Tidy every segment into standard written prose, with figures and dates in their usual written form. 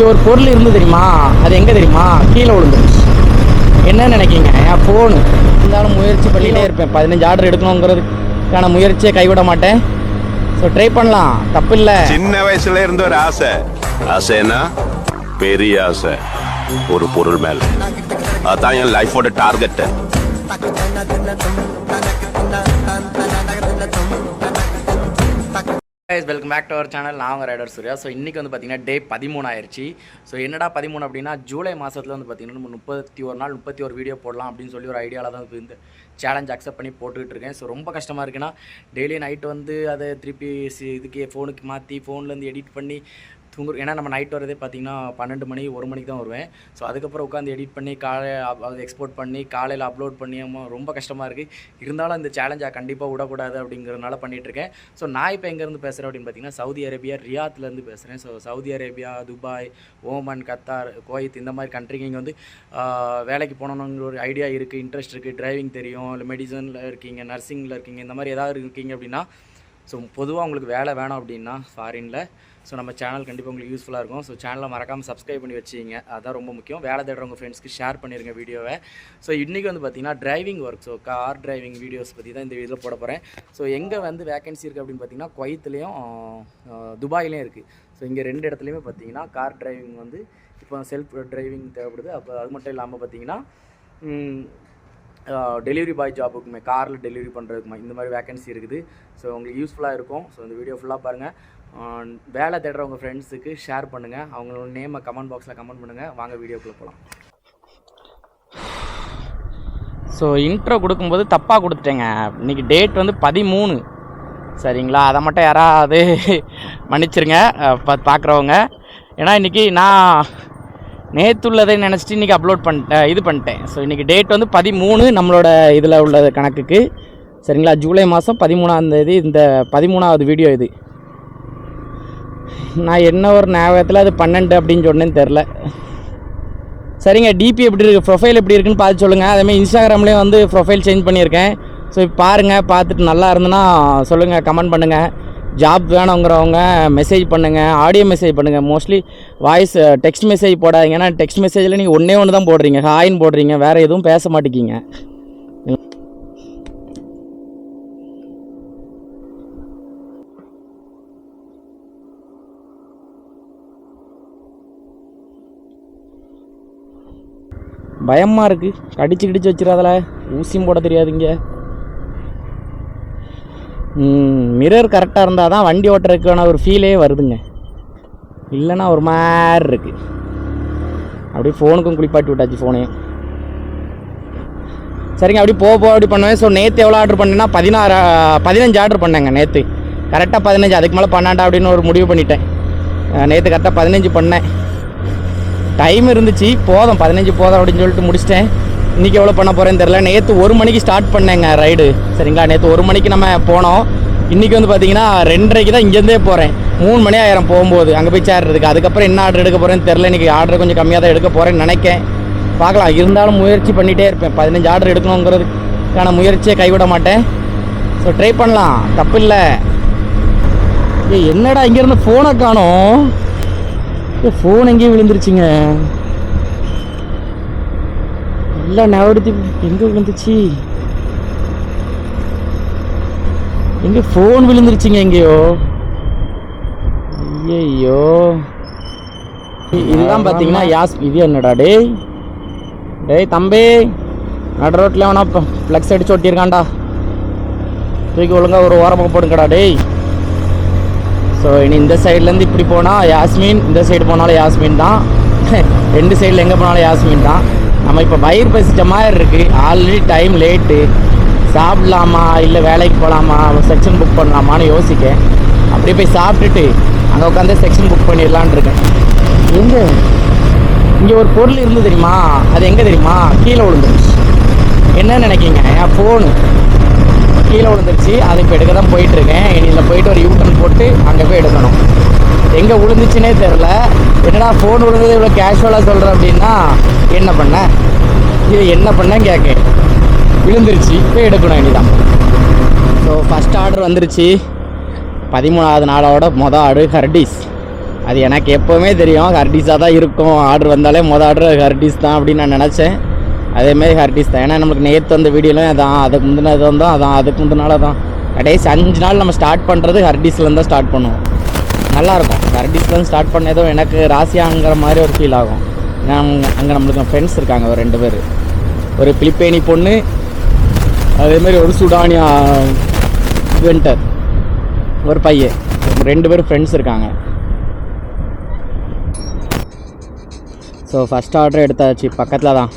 இங்கே ஒரு பொருள் இருந்து தெரியுமா, அது எங்கே தெரியுமா, கீழே விழுந்துருச்சு. என்ன நினைக்கிங்க? என் ஃபோனு. இருந்தாலும் முயற்சி பண்ணிகிட்டே இருப்பேன். 15 ஆர்டர் எடுக்கணுங்கிறதுக்கான முயற்சியை கைவிட மாட்டேன். ஸோ ட்ரை பண்ணலாம், தப்பு இல்லை. சின்ன வயசுல இருந்து ஒரு ஆசை. ஆசைன்னா பெரிய ஆசை, ஒரு பொருள் மேல. அதான் என் லைஃபோட target. Welcome back to our channel. நான் உங்கள் ரைடர் சூர்யா. ஸோ இன்றைக்கி வந்து பார்த்திங்கன்னா டே 13 ஆயிடுச்சு. ஸோ என்னடா 13 அப்படின்னா, ஜூலை மாதத்தில் வந்து பார்த்திங்கன்னா நம்ம 31 நாள் 31 வீடியோ போடலாம் அப்படின்னு சொல்லி ஒரு ஐடியாவில் தான் இந்த சேலஞ்ச் அக்செப்ட் பண்ணி போட்டுக்கிட்டு இருக்கேன். ஸோ ரொம்ப கஷ்டமாக இருக்குன்னா, டெய்லி நைட்டு வந்து அதை திருப்பி இதுக்கு ஃபோனுக்கு மாற்றி ஃபோன்லேருந்து எடிட் பண்ணி தூங்குற. ஏன்னா நம்ம நைட் வரதே பார்த்திங்கன்னா 12 மணி 1 மணிக்கு தான் வருவேன். ஸோ அதுக்கப்புறம் உட்காந்து எடிட் பண்ணி அதை எக்ஸ்போர்ட் பண்ணி காலையில் அப்லோட் பண்ணி ரொம்ப கஷ்டமாக இருக்குது. இருந்தாலும் இந்த சேலஞ்சை கண்டிப்பாக விடக்கூடாது அப்படிங்கிறதுனால பண்ணிகிட்ருக்கேன். ஸோ நான் இப்போ எங்கேருந்து பேசுகிறேன் அப்படின்னு பார்த்திங்கன்னா, சவுதி அரேபியா ரியாத்லேருந்து பேசுகிறேன். So Saudi Arabia, Dubai, Oman, Qatar, Kuwait இந்த மாதிரி கண்ட்ரிக்கு இங்கே வந்து வேலைக்கு போகணுங்கிற ஒரு ஐடியா இருக்குது, இன்ட்ரெஸ்ட் இருக்குது, டிரைவிங் தெரியும், இல்லை மெடிசனில் இருக்கீங்க, நர்சிங்கில் இருக்கீங்க, இந்த மாதிரி ஏதாவது இருக்கீங்க அப்படின்னா, ஸோ பொதுவாக உங்களுக்கு வேலை வேணும் அப்படின்னா ஃபாரினில், ஸோ நம்ம சேனல் கண்டிப்பாக உங்களுக்கு யூஸ்ஃபுல்லாக இருக்கும். ஸோ சேனலை மறக்காமல் சப்ஸ்கிரைப் பண்ணி வச்சிங்க, அதுதான் ரொம்ப முக்கியம். வேலை தேடுறவங்க ஃப்ரெண்ட்ஸ்க்கு ஷேர் பண்ணிடுங்க வீடியோவை. ஸோ இன்றைக்கி வந்து பார்த்திங்கன்னா driving work, so car driving videos பற்றி தான் இந்த வீடியோவில் போட போகிறேன். ஸோ எங்கே வந்து வேகன்சி இருக்குது அப்படின்னு பார்த்திங்கன்னா, குவைத்லேயும் துபாயிலையும் இருக்குது. ஸோ இங்கே 2 இடத்துலையுமே பார்த்திங்கன்னா கார் டிரைவிங் வந்து இப்போ செல்ஃப் டிரைவிங் தேவைப்படுது. அப்போ அது மட்டும் இல்லாமல் பார்த்திங்கன்னா டெலிவரி பாய் ஜாபுக்குமே, காரில் டெலிவரி பண்ணுறதுக்குமே இந்த மாதிரி வேகன்சி இருக்குது. ஸோ உங்களுக்கு யூஸ்ஃபுல்லாக இருக்கும். ஸோ இந்த வீடியோ ஃபுல்லாக பாருங்கள். வேலை தேடுறவங்க ஃப்ரெண்ட்ஸுக்கு ஷேர் பண்ணுங்கள், அவங்களோட நேமை கமெண்ட் பாக்ஸில் கமெண்ட் பண்ணுங்கள். வாங்க வீடியோக்குள்ளே போகலாம். ஸோ இன்ட்ரோ கொடுக்கும்போது தப்பாக கொடுத்துட்டேங்க. இன்றைக்கி டேட் வந்து 13, சரிங்களா? அதை மட்டும் யாராவது மன்னிச்சிருங்க பார்க்குறவங்க. ஏன்னா இன்றைக்கி நான் நேற்றுள்ளதை நினச்சிட்டு இன்றைக்கி அப்லோட் பண்ணிட்டேன். ஸோ இன்றைக்கி டேட் வந்து 13 நம்மளோட இதில் உள்ள கணக்குக்கு, சரிங்களா? ஜூலை மாதம் 13ஆம் தேதி இந்த 13வது வீடியோ இது. நான் என்ன ஒரு ஞாபகத்தில் அது 12 அப்படின்னு சொன்னேன்னு தெரில. சரிங்க, டிபி எப்படி இருக்குது, ப்ரொஃபைல் எப்படி இருக்குன்னு பார்த்து சொல்லுங்கள். அதேமாதிரி இன்ஸ்டாகிராம்லேயும் வந்து ப்ரொஃபைல் சேஞ்ச் பண்ணியிருக்கேன். ஸோ இப்போ பாருங்கள், பார்த்துட்டு நல்லா இருந்ததுன்னா சொல்லுங்கள், கமெண்ட் பண்ணுங்கள். ஜாப் வேணுங்கிறவங்க மெசேஜ் பண்ணுங்கள், ஆடியோ மெசேஜ் பண்ணுங்கள். மோஸ்ட்லி வாய்ஸ் டெக்ஸ்ட் மெசேஜ் போடாதீங்க. ஏன்னா டெக்ஸ்ட் மெசேஜில் நீங்கள் ஒன்று தான் போடுறீங்க, ஹாய்ன்னு போடுறீங்க, வேறு எதுவும் பேச மாட்டேங்கிங்க. பயமாக இருக்குது, கடிச்சு வச்சிடாதல, ஊசியும் போட தெரியாதுங்க. மிரர் கரெக்டாக இருந்தால் தான் வண்டி ஓட்டுறதுக்கான ஒரு ஃபீலே வருதுங்க, இல்லைன்னா ஒரு மாதிரி இருக்குது. அப்படியே ஃபோனுக்கும் குளிப்பாட்டி விட்டாச்சு, ஃபோனையும். சரிங்க, அப்படி போக அப்படி பண்ணுவேன். ஸோ நேற்று எவ்வளோ ஆர்டர் பண்ணேன்னா 15 ஆர்டர் பண்ணேங்க நேற்று. கரெக்டாக 15, அதுக்கு மேலே 12 அப்படின்னு ஒரு முடிவு பண்ணிட்டேன். நேற்று கரெக்டாக 15 பண்ணேன். டைம் இருந்துச்சு, போதும் 15 போதும் அப்படின்னு சொல்லிட்டு முடிச்சிட்டேன். இன்றைக்கி எவ்வளோ பண்ண போகிறேன்னு தெரில. நேற்று 1 மணிக்கு ஸ்டார்ட் பண்ணேங்க ரைடு, சரிங்களா? நேற்று 1 மணிக்கு நம்ம போனோம். இன்றைக்கி வந்து பார்த்திங்கன்னா 2:30 தான் இங்கேருந்தே போகிறேன். 3 மணி ஆயிரம் போகும்போது அங்கே போய் சேர்றதுக்கு. அதுக்கப்புறம் என்ன ஆர்டர் எடுக்க போகிறேன்னு தெரில. இன்றைக்கி ஆர்டர் கொஞ்சம் கம்மியாக தான் எடுக்க போகிறேன்னு நினைக்கேன், பார்க்கலாம். இருந்தாலும் முயற்சி பண்ணிகிட்டே இருப்பேன். 15 ஆர்டர் எடுக்கணுங்கிறதுக்கான முயற்சியை கைவிட மாட்டேன். ஸோ ட்ரை பண்ணலாம், தப்பு இல்லை. என்னடா இங்கேருந்து ஃபோனை காணோம், ஃபோன் எங்கேயும் விழுந்துருச்சுங்க. எல்லாம் நவடுத்து எங்கே விழுந்துச்சு, எங்கே ஃபோன் விழுந்துருச்சுங்க எங்கேயோ. ஐயோ, இதுதான் பார்த்தீங்கன்னா இது என்னடா டேய் தம்பி, நடு ரோட்டில் வேணா ஃப்ளெக்ஸ் அடிச்சு ஒட்டியிருக்காண்டா, தூக்கி ஒழுங்காக ஒரு ஓரமாக போடுங்கடா டேய். ஸோ இனி இந்த சைட்லேருந்து இப்படி போனால் யாஸ்மின், இந்த சைடு போனாலும் யாஸ்மின் தான். 2 சைடில் எங்கே போனாலும் யாஸ்மின் தான். நம்ம இப்போ வயிறு பசிச்ச மாதிரி இருக்குது. Already time late. சாப்பிட்லாமா இல்லை வேலைக்கு போகலாமா, செக்ஷன் புக் பண்ணலாமான்னு யோசிக்கேன். அப்படியே போய் சாப்பிட்டுட்டு அங்கே உட்காந்து செக்ஷன் புக் பண்ணிடலான் இருக்கேன். இங்கே ஒரு பொருள் இருந்து தெரியுமா, அது எங்கே தெரியுமா, கீழே விழுந்துருச்சு. என்ன நினைக்கிங்க? என் ஃபோனு கீழே விழுந்துருச்சு. அதை இப்போ எடுக்க தான் போயிட்டுருக்கேன். இதில் போயிட்டு ஒரு யூட்டன் போட்டு அங்கே போய் எடுக்கணும். எங்கே விழுந்துச்சுன்னே தெரில. என்னடா ஃபோன் விழுந்தது இவ்வளோ கேஷுவலாக சொல்கிறேன் அப்படின்னா, என்ன பண்ணேன் இது என்ன பண்ணேன் கேட்க, விழுந்துருச்சு, போய் எடுக்கணும் இனிதான். ஸோ ஃபஸ்ட் ஆர்டர் வந்துருச்சு. 13வது நாளோட மொதல் ஆர்டர் ஹர்டீஸ். அது எனக்கு எப்போவுமே தெரியும் ஹர்டிஸாக தான் இருக்கும். ஆர்டர் வந்தாலே ஆர்டர் ஹர்டிஸ் தான் அப்படின்னு நான் நினச்சேன். அதேமாதிரி ஹர்டிஸ் தான். ஏன்னா நமக்கு நேற்று வந்த வீடியோலாம் அதான், அதுக்கு முந்தின இது வந்தோம் அதான், அதுக்கு முந்தினால தான். கடைசி 5 நாள் நம்ம ஸ்டார்ட் பண்ணுறது ஹர்டிஸ்லேருந்து தான் ஸ்டார்ட் பண்ணுவோம். நல்லாயிருக்கும். ஹர்டிஸ்லேருந்து ஸ்டார்ட் பண்ணதும் எனக்கு ராசியாங்கிற மாதிரி ஒரு ஃபீல் ஆகும். ஏன்னா அங்கே நம்மளுக்கு ஃப்ரெண்ட்ஸ் இருக்காங்க ஒரு 2 பேர். ஒரு பிலிப்பைனி பொண்ணு, அதேமாதிரி ஒரு சுடானியா வெண்டர் ஒரு பையன், 2 பேர் ஃப்ரெண்ட்ஸ் இருக்காங்க. ஸோ ஃபஸ்ட் ஆர்டர் எடுத்தாச்சு. பக்கத்தில் தான்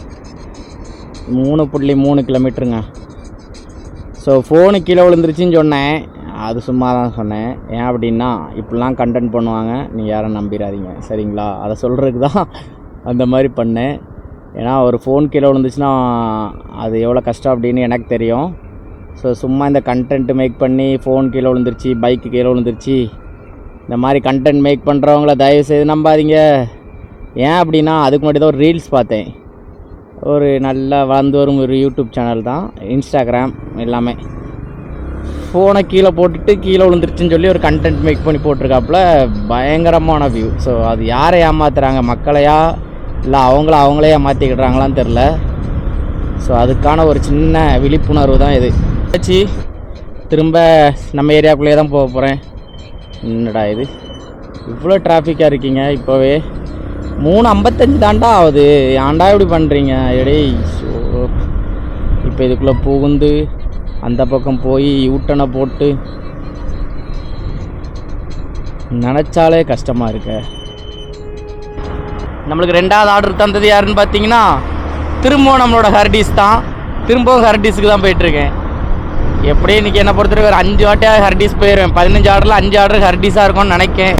3.3 கிலோமீட்டருங்க. ஸோ ஃபோனு கீழே விழுந்துருச்சின்னு சொன்னேன், அது சும்மா தான் சொன்னேன். ஏன் அப்படின்னா இப்படிலாம் கண்டென்ட் பண்ணுவாங்க, நீங்கள் யாரும் நம்பிடாதீங்க சரிங்களா. அதை சொல்கிறதுக்கு தான் அந்த மாதிரி பண்ணேன். ஏன்னா ஒரு ஃபோன் கீழே விழுந்துச்சுன்னா அது எவ்வளோ கஷ்டம் அப்படின்னு எனக்கு தெரியும். ஸோ சும்மா இந்த கண்டென்ட் மேக் பண்ணி ஃபோன் கீழே விழுந்துருச்சு, பைக்கு கீழே விழுந்துருச்சு, இந்த மாதிரி கண்டென்ட் மேக் பண்ணுறவங்கள தயவுசெய்து நம்பாதீங்க. ஏன் அப்படின்னா அதுக்கு முன்னாடி தான் ஒரு ரீல்ஸ் பார்த்தேன். ஒரு நல்லா வளர்ந்து வரும் ஒரு யூடியூப் சேனல் தான், இன்ஸ்டாகிராம் எல்லாமே. ஃபோனை கீழே போட்டுட்டு கீழே விழுந்துருச்சுன்னு சொல்லி ஒரு கண்டென்ட் மேக் பண்ணி போட்டிருக்காப்புல, பயங்கரமான வியூ. ஸோ அது யாரை ஏமாத்துறாங்க, மக்களையா இல்லை அவங்களே ஏமாற்றிக்கிடுறாங்களான்னு தெரில. ஸோ அதுக்கான ஒரு சின்ன விழிப்புணர்வு தான் இது. ஆச்சு திரும்ப நம்ம ஏரியாக்குள்ளேயே தான் போக போகிறேன். என்னடா இது இவ்வளோ டிராஃபிக்காக இருக்கீங்க, இப்போவே 3:55 தாண்டா ஆகுது, ஏன்டா இப்படி பண்ணுறீங்க எடே. ஸோ இப்போ இதுக்குள்ளே புகுந்து அந்த பக்கம் போய் யூட்டனை போட்டு நினச்சாலே கஷ்டமாக இருக்கு. நம்மளுக்கு 2வது ஆர்டர் தந்தது யாருன்னு பார்த்தீங்கன்னா திரும்பவும் நம்மளோட ஹர்டிஸ் தான். திரும்பவும் ஹர்டிஸுக்கு தான் போயிட்டுருக்கேன். எப்படியும் இன்றைக்கி என்னை பொறுத்தவரைக்கும் ஒரு 5 வாட்டியாக ஹர்டிஸ் போயிடுவேன். 15 ஆர்டரில் 5 ஆர்டர் ஹர்டிஸாக இருக்கும்னு நினைக்கேன்.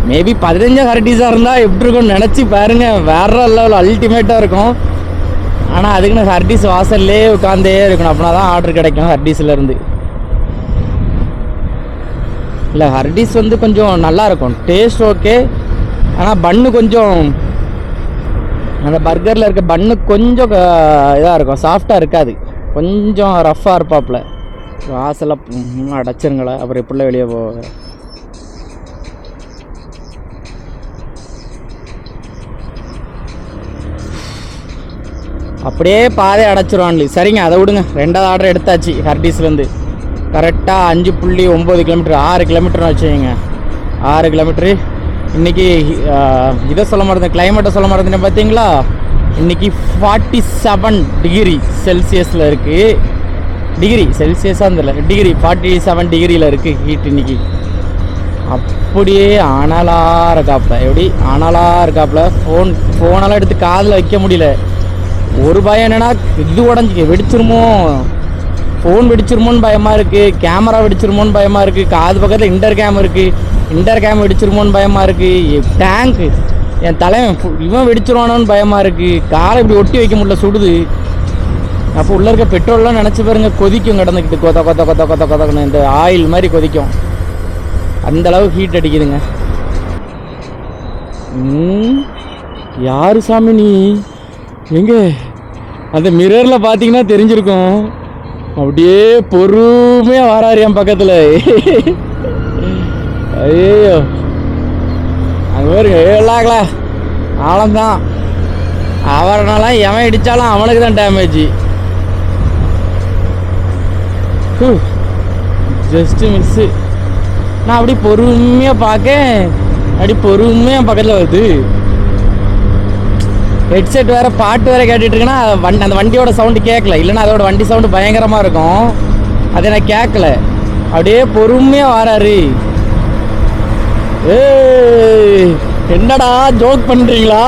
மேபி 15 ஹர்டிஸாக இருந்தால் எப்படி இருக்கும்னு நினச்சி பாருங்கள், வேறு லெவல் அல்டிமேட்டாக இருக்கும். ஆனால் அதுக்குன்னு ஹர்டிஸ் வாசல்லே உட்காந்தே இருக்கணும், அப்படின்னா தான் ஆர்டர் கிடைக்கும் ஹர்டிஸ்லேருந்து. இல்லை ஹர்டிஸ் வந்து கொஞ்சம் நல்லாயிருக்கும், டேஸ்ட் ஓகே. ஆனால் பன்னு கொஞ்சம், அந்த பர்கரில் இருக்க பன்னு கொஞ்சம் இதாக இருக்கும், சாஃப்டாக இருக்காது, கொஞ்சம் ரஃப்பாக இருப்பாப்புல. வாசலாக அடைச்சிருங்களா, அப்புறம் எப்படிலாம் வெளியே போக. அப்படியே பாதை அடைச்சிருவான்லி. சரிங்க, அதை விடுங்க. 2வது ஆர்டர் எடுத்தாச்சு ஹர்டிஸ்லேருந்து. கரெக்டாக 5.9 கிலோமீட்டர், 6 கிலோமீட்டர்னு வச்சுக்கோங்க. 6 கிலோமீட்ரு. இன்றைக்கி இதை சொல்ல மாட்டேன், கிளைமேட்டை சொல்ல மாட்டேன் பார்த்தீங்களா. இன்றைக்கி 47 டிகிரி செல்சியஸில் இருக்குது. டிகிரி செல்சியஸாக இருந்தில்ல, டிகிரி 47 டிகிரியில் இருக்குது ஹீட் இன்றைக்கி. அப்படியே அனலாக இருக்காப்புல, எப்படி அனலாக இருக்காப்புல. ஃபோனெல்லாம் எடுத்து காதில் வைக்க முடியல. ஒரு பயம் என்னென்னா இது உடஞ்சி வெடிச்சிருமோ, ஃபோன் வெடிச்சிருமோன்னு பயமாக இருக்குது, கேமரா வெடிச்சிருமோன்னு பயமாக இருக்குது, காது பக்கத்தில் இன்டர் கேம் இருக்குது, இன்டர் கேம் வெடிச்சிருமோன்னு பயமாக இருக்குது, டேங்க்கு என் தலைவன் இவன் வெடிச்சிருவானோன்னு பயமாக இருக்குது, காலை இப்படி ஒட்டி வைக்க முடியல, சுடுது. அப்போ உள்ளே இருக்க பெட்ரோல்லாம் நினச்சி பாருங்க, கொதிக்கும் கிடந்துக்கிட்டு கொத்த கொத்த கொத்த கொத்த கொத்தக்கணும், இந்த ஆயில் மாதிரி கொதிக்கும், அந்தளவு ஹீட் அடிக்குதுங்க. யாரு சாமி நீ? எங்க அந்த மிரரில் பார்த்தீங்கன்னா தெரிஞ்சிருக்கும். அப்படியே பொறுமையாக வராரு என் பக்கத்தில். ஐயோ அங்கே பாருங்க, ஏழாங்களா ஆழம்தான். அவரனாலாம் எவன் இடித்தாலும் அவனுக்கு தான் டேமேஜ். Just miss. நான் அப்படி பொறுமையாக பார்க்கேன், அப்படி பொறுமையாக பக்கத்தில் வருது. ஹெட்செட் வேறு, பாட்டு வேறு கேட்டுட்ருக்கேன்னா அந்த வண்டியோட சவுண்டு கேட்கல. இல்லைன்னா அதோட வண்டி சவுண்டு பயங்கரமாக இருக்கும், அதை நான் கேட்கல. அப்படியே பொறுமையாக வராரு. என்னடா ஜோக் பண்ணுறீங்களா?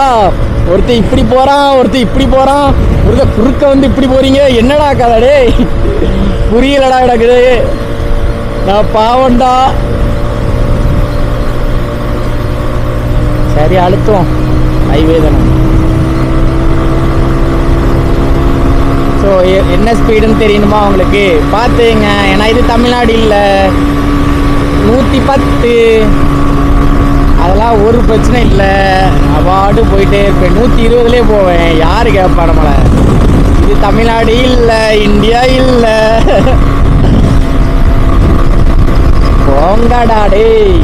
ஒருத்தர் இப்படி போகிறான், ஒருத்தர் இப்படி போகிறான், ஒருத்தர் குறுக்க வந்து இப்படி போகிறீங்க, என்னடா கதடே புரியலடா கிடக்குது. நான் பாவண்டா. சரி அழுத்தம், ஹைவே தானே. ஸோ என்ன ஸ்பீடுன்னு தெரியணுமா உங்களுக்கு? பார்த்துங்க. ஏன்னா இது தமிழ்நாடு இல்லை, 110 அதெல்லாம் ஒரு பிரச்சனை இல்லை. அவார்டு போயிட்டே இருப்பேன், 120லே போவேன். யார் கேட்பா நம்மளை? இது தமிழ்நாடு இல்லை, இந்தியா இல்லை. போங்கடா டேய்,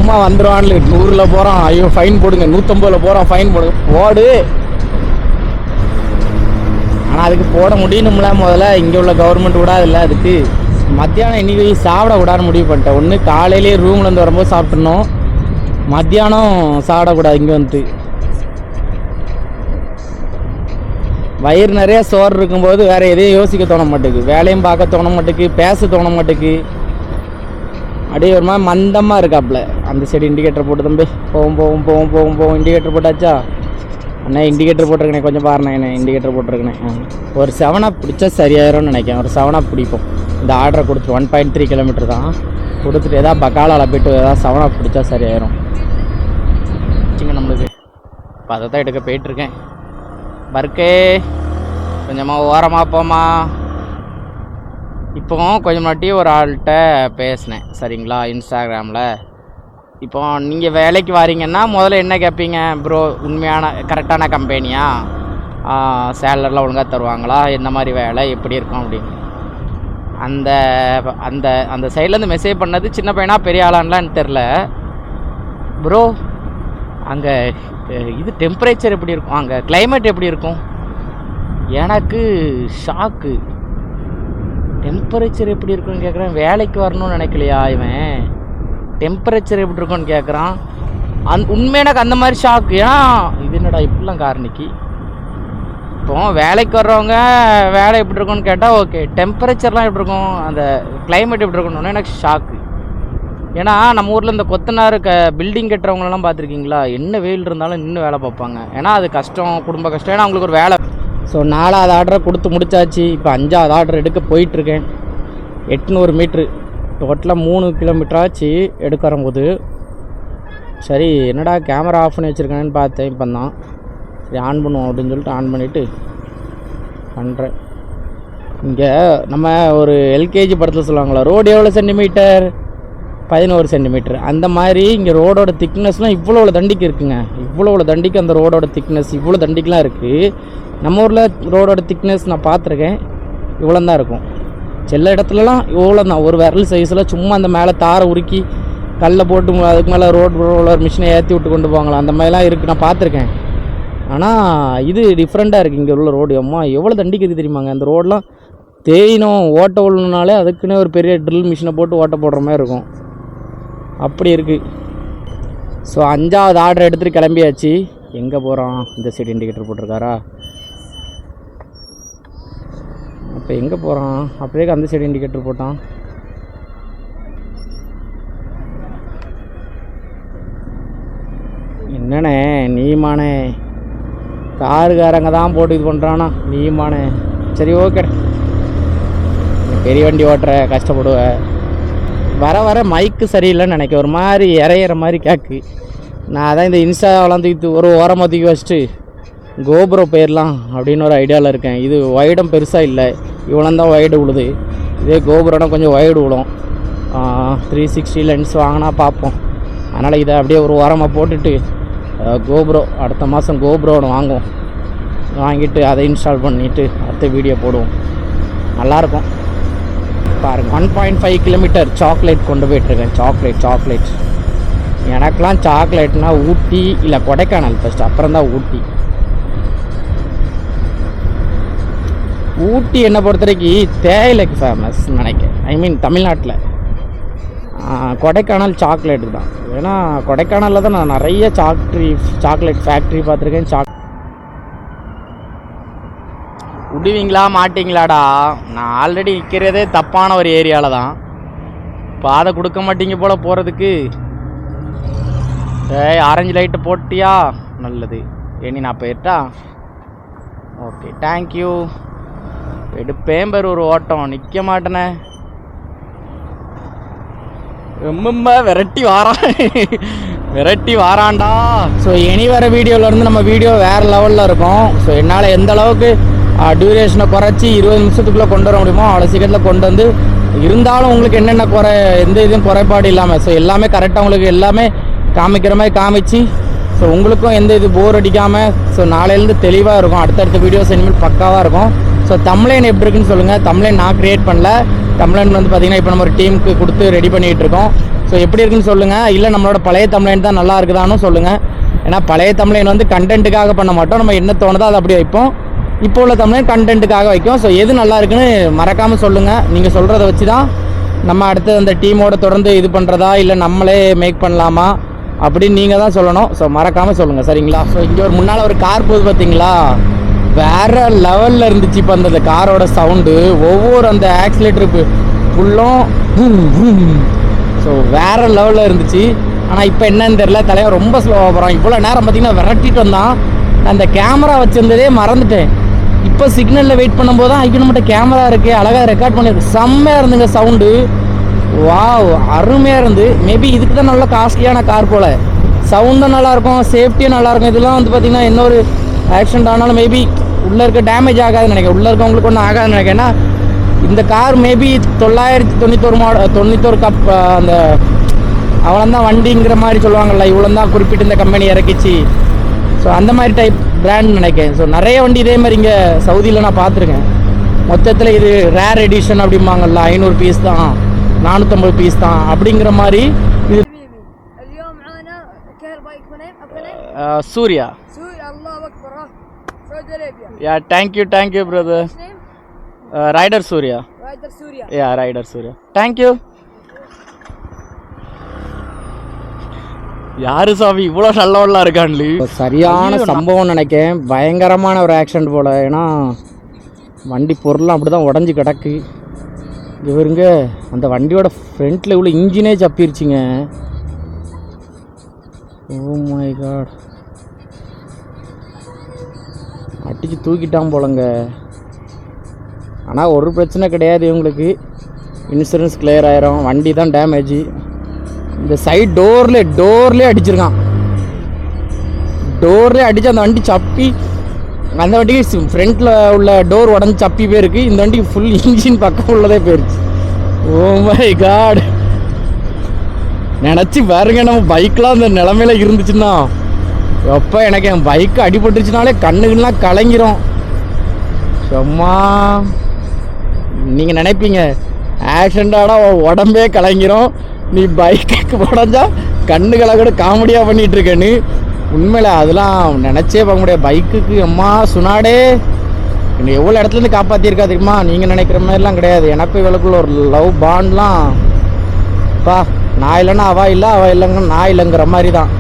வேகமாக வந்துடுவான்ல. 100ல் போகிறான், ஐயோ ஃபைன் போடுங்க, 150ல் போகிறான், ஃபைன் போடுங்க, போடு. ஆனால் அதுக்கு போட முடியணும்ல, முதல்ல இங்கே உள்ள கவர்மெண்ட் விடாதில்ல. அதுக்கு மத்தியானம் இன்றைக்கி சாப்பிட விடான்னு முடிவு பண்ணிட்டேன். ஒன்று காலையிலேயே ரூம்லேருந்து வரும்போது சாப்பிட்றணும், மத்தியானம் சாப்பிடக்கூடாது. இங்கே வந்து வயிறு நிறைய சோறு இருக்கும்போது வேறு எதையும் யோசிக்க தோண மாட்டேங்குது, வேலையும் பார்க்க தோண மாட்டேங்குது, பேச தோண மாட்டேங்குது. அப்படியே ஒரு மாதிரி மந்தமாக இருக்காப்புல. அந்த சைடு இண்டிகேட்டர் போட்டு தம்பி, போவோம். இண்டிகேட்டர் போட்டாச்சா அண்ணா? இண்டிகேட்டர் போட்டிருக்கேனே, கொஞ்சம் பாருண்ணே. என்ன இண்டிகேட்டர் போட்டிருக்கேனே. ஒரு 7 பிடிச்சா சரியாயிரும்னு நினைக்கிறேன். ஒரு 7 பிடிப்போம். இந்த ஆர்டரை கொடுத்து 1.3 கிலோமீட்டர் தான் கொடுத்துட்டு எதாவது பக்காலால் போய்ட்டு ஏதாவது 7 பிடிச்சா சரியாயிரும். நம்மளுக்கு இப்போ அதை தான் எடுக்க போயிட்டுருக்கேன். பர்க்கே கொஞ்சமாக ஓரமாக போமா. இப்போ கொஞ்சம் முன்னாடி ஒரு ஆள்கிட்ட பேசினேன் சரிங்களா, இன்ஸ்டாகிராமில். இப்போ நீங்கள் வேலைக்கு வாரீங்கன்னா முதல்ல என்ன கேட்பீங்க? ப்ரோ உண்மையான கரெக்டான கம்பெனியா, சேலரிலாம் ஒழுங்காக தருவாங்களா, என்ன மாதிரி வேலை எப்படி இருக்கும் அப்படின்னு. அந்த அந்த அந்த சைட்லேருந்து மெசேஜ் பண்ணது சின்ன பையனா பெரிய ஆளான்லாம் தெரில. ப்ரோ அங்கே இது டெம்பரேச்சர் எப்படி இருக்கும், அங்கே கிளைமேட் எப்படி இருக்கும்? எனக்கு ஷாக்கு. டெம்பரேச்சர் எப்படி இருக்குன்னு கேட்குறேன். வேலைக்கு வரணும்னு நினைக்கலையா இவன்? டெம்பரேச்சர் எப்படி இருக்குன்னு கேட்குறான். உண்மையாக எனக்கு அந்த மாதிரி ஷாக்கு. ஏன்னா இது என்னடா இப்படிலாம் காரணிக்கு. இப்போ வேலைக்கு வர்றவங்க வேலை எப்படி இருக்குன்னு கேட்டால் ஓகே, டெம்பரேச்சர்லாம் எப்படி இருக்கும், அந்த கிளைமேட் எப்படி இருக்குன்னு எனக்கு ஷாக்கு. ஏன்னா நம்ம ஊரில் இந்த கொத்தனார் பில்டிங் கட்டுறவங்களெல்லாம் பார்த்துருக்கீங்களா, என்ன வெயில் இருந்தாலும் நின்று வேலை பார்ப்பாங்க. ஏன்னா அது கஷ்டம், குடும்ப கஷ்டம். ஏன்னா அவங்களுக்கு ஒரு வேலை. ஸோ 4வது ஆர்டரை கொடுத்து முடிச்சாச்சு. இப்போ 5வது ஆர்டர் எடுக்க போயிட்டுருக்கேன். 800 மீட்ரு டோட்டலாக 3 கிலோமீட்டராச்சு எடுக்க வரும்போது. சரி என்னடா கேமரா ஆஃப் பண்ணி வச்சுருக்கேன்னு பார்த்தேன். இப்போ தான் சரி ஆன் பண்ணுவோம் அப்படின்னு சொல்லிட்டு ஆன் பண்ணிவிட்டு பண்ணுறேன். இங்கே நம்ம ஒரு எல்கேஜி படத்தில் சொல்லுவாங்களா, ரோடு எவ்வளோ சென்டிமீட்டர், 11 சென்டிமீட்டர். அந்த மாதிரி இங்கே ரோடோட திக்னஸ்லாம் இவ்வளோ தண்டிக்கு இருக்குங்க. இவ்வளோ தண்டிக்கு அந்த ரோடோட திக்னஸ் இவ்வளோ தண்டிக்கெலாம் இருக்குது. நம்ம ஊரில் ரோடோட திக்னஸ் நான் பார்த்துருக்கேன், இவ்வளோ தான் இருக்கும். சில இடத்துலலாம் இவ்வளோ தான், ஒரு விரல் சைஸில் சும்மா அந்த மேலே தாரை உருக்கி கல்லை போட்டு அதுக்கு மேலே ரோலர் மிஷினை ஏற்றி விட்டு கொண்டு போவாங்களா, அந்த மாதிரிலாம் இருக்குது, நான் பார்த்துருக்கேன். ஆனால் இது டிஃப்ரெண்ட்டாக இருக்குது. இங்கே உள்ள ரோடு அம்மா எவ்வளோ தண்டிக்குது தெரியுமாங்க. அந்த ரோடெலாம் தேயினும் ஓட்ட விடணுனாலே அதுக்குன்னே ஒரு பெரிய ட்ரில் மிஷினை போட்டு ஓட்ட போடுற மாதிரி இருக்கும், அப்படி இருக்குது. ஸோ 5வது ஆர்டர் எடுத்துகிட்டு கிளம்பியாச்சு. எங்கே போகிறோம்? இந்த சைடு இண்டிகேட்டர் போட்டிருக்காரா? அப்போ எங்கே போகிறான்? அப்படியே அந்த சைடு இண்டிகேட்டர் போட்டான். என்னண்ணே நீமானே, காருக்காரங்க தான் போட்டு இது பண்ணுறானா, நீமானே. சரி ஓகே, பெரிய வண்டி ஓட்டுற கஷ்டப்படுவ. வர மைக்கு சரியில்லைன்னு நினைக்க, ஒரு மாதிரி இறையிற மாதிரி கேட்கு. நான் அதான் இந்த இன்ஸ்டாவெலாம் தூக்கி ஒரு ஓரமாக தூக்கி வச்சுட்டு கோபுரோ போயிடலாம் அப்படின்னு ஒரு ஐடியாவில் இருக்கேன். இது வைடும் பெருசாக இல்லை, இவ்வளோ தான் வைடு விழுது. இதே கோபுரோனா கொஞ்சம் வைடு விழும். 360 லென்ஸ் வாங்கினா பார்ப்போம். அதனால் இதை அப்படியே ஒரு ஓரமாக போட்டுட்டு கோபுரோ அடுத்த மாதம் கோபுரோ ஒன்று வாங்குவோம். வாங்கிட்டு அதை இன்ஸ்டால் பண்ணிவிட்டு அடுத்த வீடியோ போடுவோம். நல்லாயிருக்கும் பாருங்கள். 1.5 கிலோமீட்டர் சாக்லேட் கொண்டு போயிட்டுருக்கேன். சாக்லேட் எனக்கெலாம் சாக்லேட்னா ஊட்டி இல்லை கொடைக்கானல் ஃபஸ்ட்டு, அப்புறம் தான் ஊட்டி. ஊட்டி என்னை பொறுத்த வரைக்கும் தேயிலைக்கு ஃபேமஸ் நினைக்கிறேன், ஐ மீன் தமிழ்நாட்டில். கொடைக்கானல் சாக்லேட்டு தான். ஏன்னா கொடைக்கானலில் தான் நான் நிறைய சாக்லேட் ஃபேக்ட்ரி பார்த்துருக்கேன். விடுவீங்களா மாட்டிங்களாடா? நான் ஆல்ரெடி நிற்கிறதே தப்பான ஒரு ஏரியாவில் தான், பாதை கொடுக்க மாட்டீங்க போல் போகிறதுக்கு. ஆரஞ்சு லைட்டு போட்டியா? நல்லது. ஏனி நான் போயிட்டா? Okay thank you. எடுப்பேன் பேர் ஒரு ஓட்டம், நிற்க மாட்டேனே. ரொம்ப விரட்டி வாரான்டா. ஸோ இனி வர வீடியோவிலேருந்து நம்ம வீடியோ வேறு லெவலில் இருக்கும். ஸோ என்னால் எந்த அளவுக்கு டியூரேஷனை குறைச்சி 20 நிமிஷத்துக்குள்ளே கொண்டு வர முடியுமோ அவ்வளோ சீக்கிரத்தில் கொண்டு வந்து, இருந்தாலும் உங்களுக்கு என்னென்ன எந்த இதுவும் குறைபாடு இல்லாமல் ஸோ எல்லாமே கரெக்டாக உங்களுக்கு எல்லாமே காமிக்கிற மாதிரி காமிச்சு, ஸோ உங்களுக்கும் எந்த இது போர் அடிக்காமல் ஸோ நாளையிலேருந்து தெளிவாக இருக்கும். அடுத்தடுத்த வீடியோஸ் இனிமேல் பக்காவாக இருக்கும். ஸோ தம்ப்லைன் எப்படி இருக்குன்னு சொல்லுங்கள். தம்ப்லைன் நான் க்ரியேட் பண்ணல. தம்ப்லைன் வந்து பார்த்திங்கன்னா இப்போ நம்ம ஒரு டீமுக்கு கொடுத்து ரெடி பண்ணிகிட்டு இருக்கோம். ஸோ எப்படி இருக்குன்னு சொல்லுங்கள். இல்லை நம்மளோட பழைய தமிழன் தான் நல்லா இருக்குதான்னு சொல்லுங்கள். ஏன்னா பழைய தமிழன் வந்து கண்டென்ட்டுக்காக பண்ண மாட்டோம், நம்ம என்ன தோணுதோ அதை அப்படியே வைப்போம். இப்போ உள்ள தமிழன் கண்டென்ட்டுக்காக வைக்கும். ஸோ எது நல்லா இருக்குன்னு மறக்காமல் சொல்லுங்கள். நீங்கள் சொல்கிறத வச்சு தான் நம்ம அடுத்து அந்த டீமோட தொடர்ந்து இது பண்ணுறதா இல்லை நம்மளே மேக் பண்ணலாமா அப்படின்னு நீங்கள் தான் சொல்லணும். ஸோ மறக்காமல் சொல்லுங்கள், சரிங்களா? ஸோ இங்கே ஒரு முன்னால் ஒரு கார் போகுது பார்த்தீங்களா, வேறு லெவலில் இருந்துச்சு. இப்போ அந்த காரோட சவுண்டு ஒவ்வொரு அந்த ஆக்சிலேட்டருக்கு ஃபுல்லும் ஸோ வேறு லெவலில் இருந்துச்சு. ஆனால் இப்போ என்னன்னு தெரியல, தலைவன் ரொம்ப ஸ்லோவாக போகிறான். இவ்வளோ நேரம் பார்த்தீங்கன்னா விரட்டிட்டு வந்தான். நான் அந்த கேமரா வச்சுருந்ததே மறந்துட்டேன். இப்போ சிக்னலில் வெயிட் பண்ணும்போது தான் ஐயோ நம்மகிட்ட கேமரா இருக்குது, அழகாக ரெக்கார்ட் பண்ணியிருக்கு. செம்மையாக இருந்துங்க சவுண்டு, வாவ் அருமையாக இருந்து. மேபி இதுக்கு தான் நல்ல காஸ்ட்லியான கார் போல். சவுண்டும் நல்லாயிருக்கும், சேஃப்டியும் நல்லாயிருக்கும். இதெல்லாம் வந்து பார்த்திங்கன்னா இன்னொரு ஆக்சிடென்ட் ஆனாலும் மேபி உள்ளே இருக்க டேமேஜ் ஆகாதுன்னு நினைக்கிறேன், உள்ளே இருக்கவங்களுக்கு ஒன்றும் ஆகாதுன்னு நினைக்கிறேன். ஏன்னா இந்த கார் மேபி 991 கப் அந்த அவ்வளோந்தான் வண்டிங்கிற மாதிரி சொல்லுவாங்கள்ல, இவ்வளோ தான் குறிப்பிட்டு இந்த கம்பெனி இறக்கிச்சு. ஸோ அந்த மாதிரி டைப் பிராண்ட் நினைக்கிறேன். ஸோ நிறைய வண்டி இதே மாதிரி இங்கே சவுதியில் நான் பார்த்துருக்கேன். மொத்தத்தில் இது ரேர் எடிஷன் அப்படிம்பாங்கள்ல, 500 பீஸ் தான், 450 பீஸ் தான் அப்படிங்கிற மாதிரி. இது Surya. Yeah, thank you brother. Rider Surya. Yeah, Rider Surya. Thank you. யாரு சாமி இவ்வளோ நல்லவெல்லாம் இருக்கான்லி? சரியான சம்பவம் நினைக்கிறேன், பயங்கரமான ஒரு ஆக்சிடென்ட் போல். ஏன்னா வண்டி பொருள்லாம் அப்படி தான் உடஞ்சி கிடக்கு. இவருங்க அந்த வண்டியோட ஃப்ரண்ட்டில் இவ்வளோ இன்ஜினே சப்பிருச்சுங்க. ஓ மை காட், அடிச்சு தூக்கிட்டான் போலங்க. ஆனால் ஒரு பிரச்சனை கிடையாது இவங்களுக்கு, இன்சூரன்ஸ் கிளியர் ஆயிரும். வண்டி தான் டேமேஜ். இந்த சைட் டோர்லேயே அடிச்சிருக்கான். டோர்லேயே அடித்து அந்த வண்டி சப்பி, அந்த வண்டிக்கு ஃப்ரண்ட்டில் உள்ள டோர் உடஞ்சி சப்பி போயிருக்கு. இந்த வண்டிக்கு ஃபுல் இன்ஜின் பக்கம் உள்ளதே போயிடுச்சு. ஓ மை காட், நினச்சி பாருங்க, நம்ம பைக்கெலாம் அந்த நிலமையில இருந்துச்சுன்னா எப்போ எனக்கு என் பைக்கு அடிபட்டுருச்சுனாலே கண்ணுகள்லாம் கலங்கிரும். சும்மா நீங்கள் நினைப்பீங்க ஆக்சிடென்டானா உடம்பே கலங்கிரும், நீ பைக்கு உடஞ்சா கண்ணுகளை கூட காமெடியாக பண்ணிகிட்ருக்கேன்னு. உண்மையில் அதெல்லாம் நினச்சே பார்க்க முடியாது. பைக்குக்கு அம்மா சுனாடே என்னை எவ்வளோ இடத்துலேருந்து காப்பாற்றிருக்கா தெரியுமா? நீங்கள் நினைக்கிற மாதிரிலாம் கிடையாது. எனக்கு இவளுக்குள்ள ஒரு லவ் பாண்ட்லாம் பா, நான் இல்லைன்னா அவள் இல்லை, அவள் இல்லைங்க நான் இல்லைங்கிற மாதிரி தான்.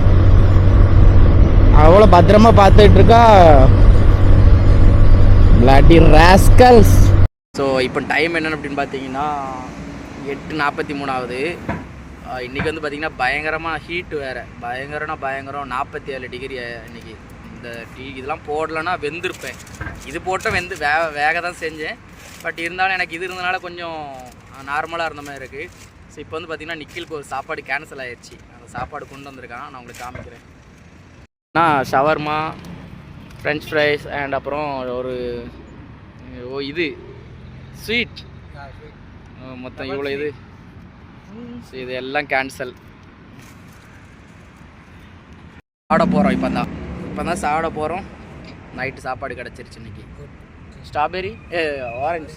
அவ்வளோ பத்திரமா பார்த்துட்டு இருக்கா. Bloody rascals. ஸோ இப்போ டைம் என்னென்னு அப்படின்னு பார்த்தீங்கன்னா 8:43 ஆகுது. இன்றைக்கி வந்து பார்த்திங்கன்னா பயங்கரமாக ஹீட்டு வேறு, பயங்கரம் 47 டிகிரி இன்றைக்கி. இந்த இதெல்லாம் போடலைன்னா வெந்திருப்பேன். இது போட்டால் வேக தான் செஞ்சேன். பட் இருந்தாலும் எனக்கு இது இருந்தனால கொஞ்சம் நார்மலாக இருந்த மாதிரி இருக்குது. ஸோ இப்போ வந்து பார்த்திங்கன்னா நிக்கிலுக்கு ஒரு சாப்பாடு கேன்சல் ஆகிடுச்சு. அந்த சாப்பாடு கொண்டு வந்திருக்கான், நான் உங்களுக்கு காமிக்கிறேன். ஷவர்மா, ஃப்ரெஞ்ச் ஃப்ரைஸ் அண்ட் அப்புறம் ஒரு இது ஸ்வீட், மொத்தம் இவ்வளோ இது. ஸோ இது எல்லாம் கேன்சல். சாப்பிட போகிறோம். இப்போ தான் சாப்பிட போகிறோம். நைட்டு சாப்பாடு கிடச்சிருச்சு இன்றைக்கி. Strawberry, orange,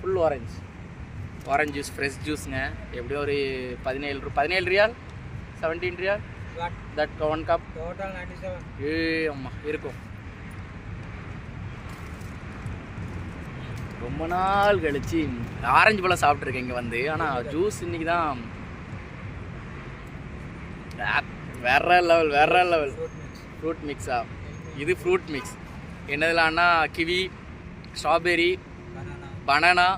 full orange juice, fresh ஜூஸுங்க. எப்படியும் ஒரு 17 ரியால், 17 ரியால். That 1 cup total 97. அம்மா இருக்கும். ரொம்ப நாள் கழிச்சு ஆரஞ்சு பழம் சாப்பிட்ருக்கேன் இங்கே வந்து. ஆனால் ஜூஸ் இன்றைக்கி தான் வேற லெவல் ஃப்ரூட் மிக்ஸா. இது ஃப்ரூட் மிக்ஸ் என்னதுலான்னா kiwi, strawberry, banana,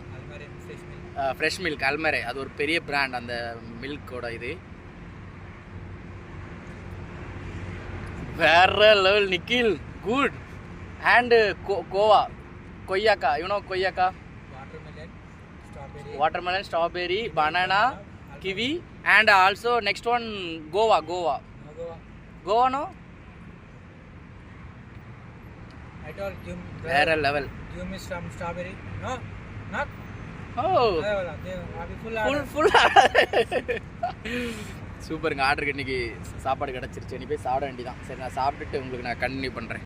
fresh milk, அல்மரே, அது ஒரு பெரிய பிராண்ட் அந்த மில்கோட. இது வேற லெவல் நிக்கில், குட். அண்ட் கொய்யாக்கா, கொய்யாக்கா, watermelon, strawberry, banana, kiwi, and also next one guava. No? I told you. Very level. You miss some strawberry? No, not. Oh. Full. சூப்பருங்க. ஆர்டருக்கு இன்றைக்கி சாப்பாடு கிடச்சிருச்சு. நீ போய் சாப்பிட வேண்டியதான். சரி, நான் சாப்பிட்டுட்டு உங்களுக்கு நான் கண்டினியூ பண்ணுறேன்.